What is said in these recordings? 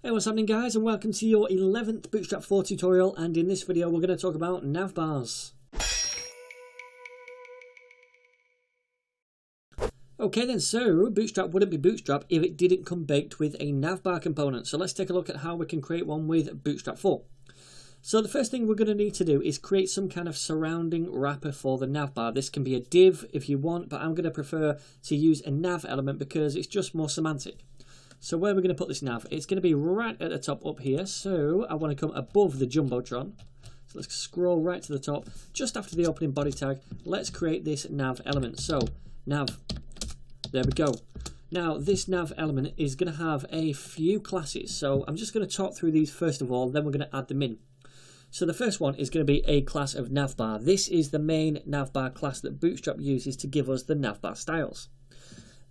Hey, what's happening guys, and welcome to your 11th Bootstrap 4 tutorial, and in this video we're going to talk about navbars. Okay then, so Bootstrap wouldn't be Bootstrap if it didn't come baked with a navbar component. So let's take a look at how we can create one with Bootstrap 4. So the first thing we're going to need to do is create some kind of surrounding wrapper for the navbar. This can be a div if you want, but I'm going to prefer to use a nav element because it's just more semantic. So where we're going to put this nav, it's going to be right at the top up here. So I want to come above the Jumbotron. So let's scroll right to the top, just after the opening body tag. Let's create this nav element. So nav, there we go. Now this nav element is going to have a few classes. So I'm just going to talk through these first of all, then we're going to add them in. So the first one is going to be a class of navbar. This is the main navbar class that Bootstrap uses to give us the navbar styles.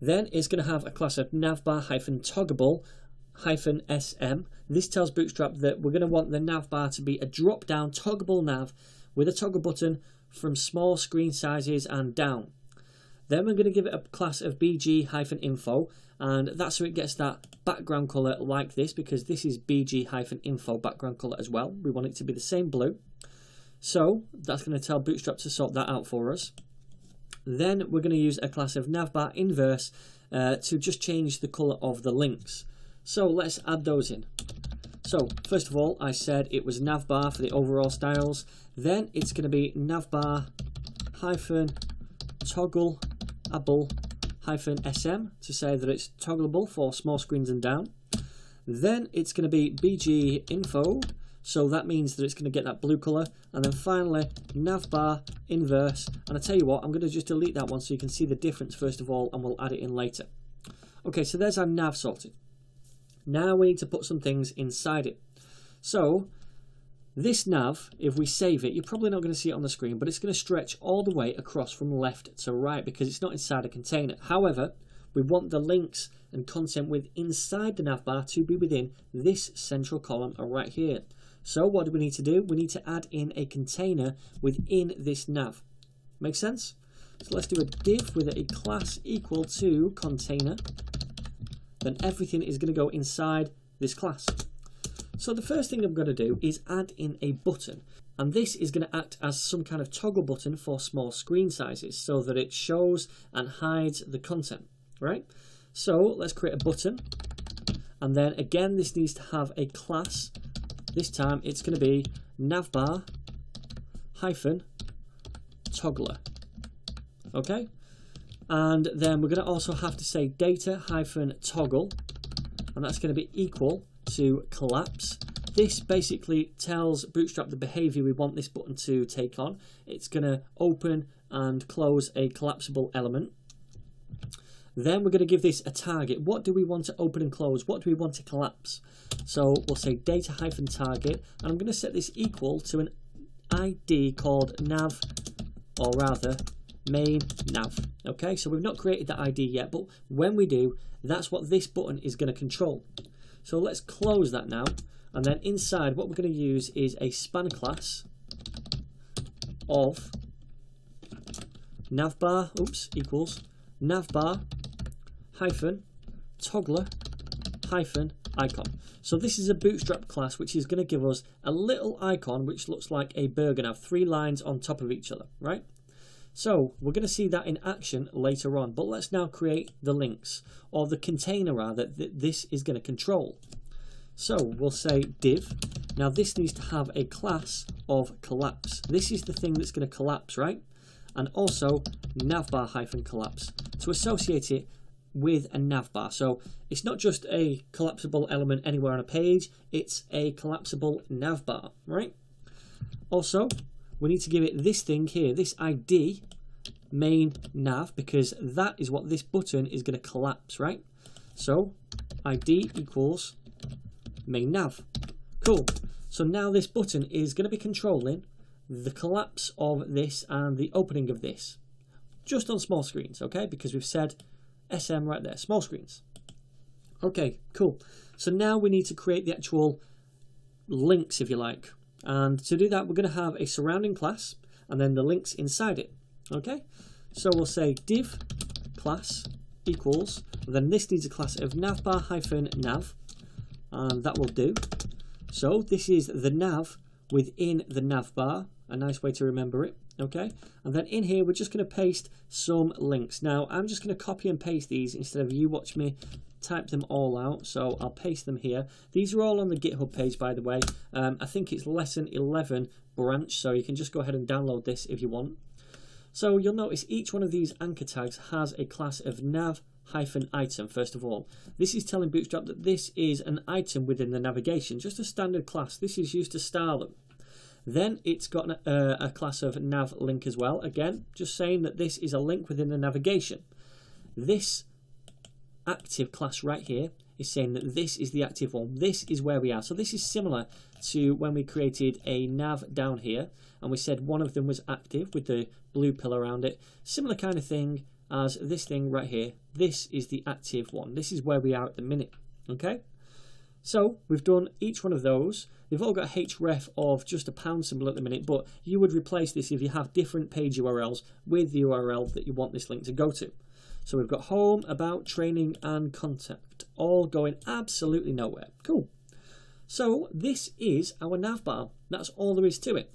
Then it's going to have a class of navbar-toggable-sm. This tells Bootstrap that we're going to want the navbar to be a drop-down toggable nav with a toggle button from small screen sizes and down. Then we're going to give it a class of bg-info, and that's so it gets that background color like this, because this is bg-info background color as well. We want it to be the same blue. So that's going to tell Bootstrap to sort that out for us. Then we're going to use a class of navbar inverse to just change the color of the links. So let's add those in. So first of all, I said it was navbar for the overall styles. Then it's going to be navbar-toggleable-sm to say that it's toggleable for small screens and down. Then it's going to be bg info. So that means that it's going to get that blue colour. And then finally, navbar inverse. And I tell you what, I'm going to just delete that one so you can see the difference first of all, and we'll add it in later. Okay, so there's our nav sorted. Now we need to put some things inside it. So this nav, if we save it, you're probably not going to see it on the screen, but it's going to stretch all the way across from left to right because it's not inside a container. However, we want the links and content inside the navbar to be within this central column right here. So what do we need to do? We need to add in a container within this nav. Make sense? So let's do a div with a class equal to container. Then everything is going to go inside this class. So the first thing I'm going to do is add in a button. And this is going to act as some kind of toggle button for small screen sizes so that it shows and hides the content, right? So let's create a button. And then again, this needs to have a class. This time it's going to be navbar-toggler. Okay? And then we're going to also have to say data-toggle, and that's going to be equal to collapse. This basically tells Bootstrap the behavior we want this button to take on. It's going to open and close a collapsible element. Then we're going to give this a target. What do we want to open and close? What do we want to collapse? So we'll say data-target, and I'm going to set this equal to an ID called nav, or rather main nav. Okay, so we've not created that ID yet, but when we do, that's what this button is going to control. So let's close that now, and then inside what we're going to use is a span class of navbar, equals navbar-toggler-icon. So this is a Bootstrap class which is going to give us a little icon which looks like a burger nav, 3 lines on top of each other, right? So we're going to see that in action later on, but let's now create the links, or the container rather, that this is going to control. So we'll say div. Now this needs to have a class of collapse. This is the thing that's going to collapse, right? And also navbar-collapse to associate it with a navbar. So it's not just a collapsible element anywhere on a page, it's a collapsible navbar, right? Also, we need to give it this thing here, this ID main nav, because that is what this button is going to collapse, right? So ID equals main nav. Cool. So now this button is going to be controlling the collapse of this and the opening of this, just on small screens, okay? Because we've said SM right there, small screens. Okay, cool. So now we need to create the actual links, if you like. And to do that, we're going to have a surrounding class and then the links inside it, okay? So we'll say div class equals, then this needs a class of navbar-nav and that will do. So this is the nav within the nav bar, a nice way to remember it. Okay, and then in here we're just going to paste some links. Now I'm just going to copy and paste these instead of you watch me type them all out, so I'll paste them here. These are all on the GitHub page, by the way. I think it's lesson 11 branch, so you can just go ahead and download this if you want. So you'll notice each one of these anchor tags has a class of nav-item. First of all, this is telling Bootstrap that this is an item within the navigation, just a standard class. This is used to style them. Then it's got a class of nav link as well. Again, just saying that this is a link within the navigation. This active class right here is saying that this is the active one. This is where we are. So this is similar to when we created a nav down here and we said one of them was active with the blue pill around it. Similar kind of thing as this thing right here. This is the active one. This is where we are at the minute. Okay. So we've done each one of those. They've all got a href of just a pound symbol at the minute, but you would replace this if you have different page URLs with the URL that you want this link to go to. So we've got home, about, training, and contact, all going absolutely nowhere. Cool. So this is our navbar. That's all there is to it.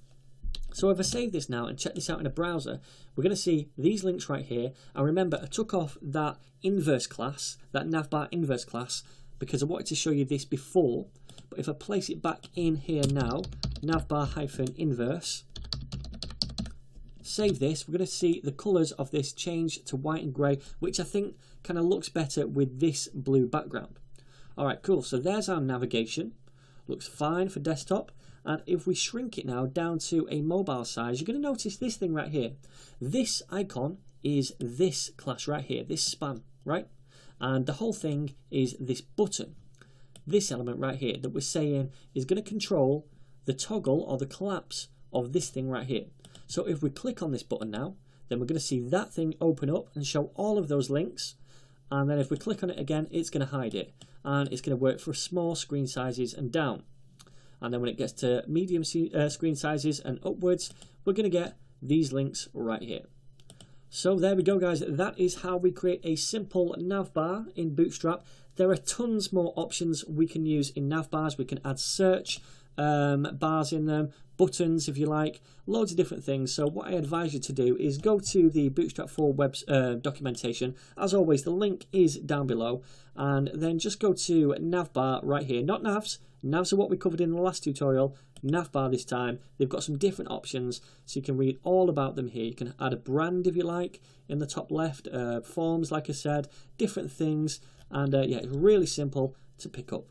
So if I save this now and check this out in a browser, we're going to see these links right here. And remember, I took off that inverse class, that navbar inverse class, because I wanted to show you this before. But if I place it back in here now, navbar-inverse, save this, we're going to see the colours of this change to white and grey, which I think kind of looks better with this blue background. Alright, cool. So there's our navigation. Looks fine for desktop. And if we shrink it now down to a mobile size, you're going to notice this thing right here. This icon is this class right here, this span, right? And the whole thing is this button, this element right here that we're saying is going to control the toggle or the collapse of this thing right here. So if we click on this button now, then we're going to see that thing open up and show all of those links. And then if we click on it again, it's going to hide it. And it's going to work for small screen sizes and down. And then when it gets to medium screen sizes and upwards, we're going to get these links right here. So there we go, guys. That is how we create a simple navbar in Bootstrap. There are tons more options we can use in navbars. We can add search bars in them, buttons if you like, loads of different things. So what I advise you to do is go to the Bootstrap 4 web documentation. As always, the link is down below, and then just go to navbar right here. Not navs. Navs are what we covered in the last tutorial. Navbar this time. They've got some different options, so you can read all about them here. You can add a brand if you like in the top left, forms like I said, different things, and yeah, it's really simple to pick up.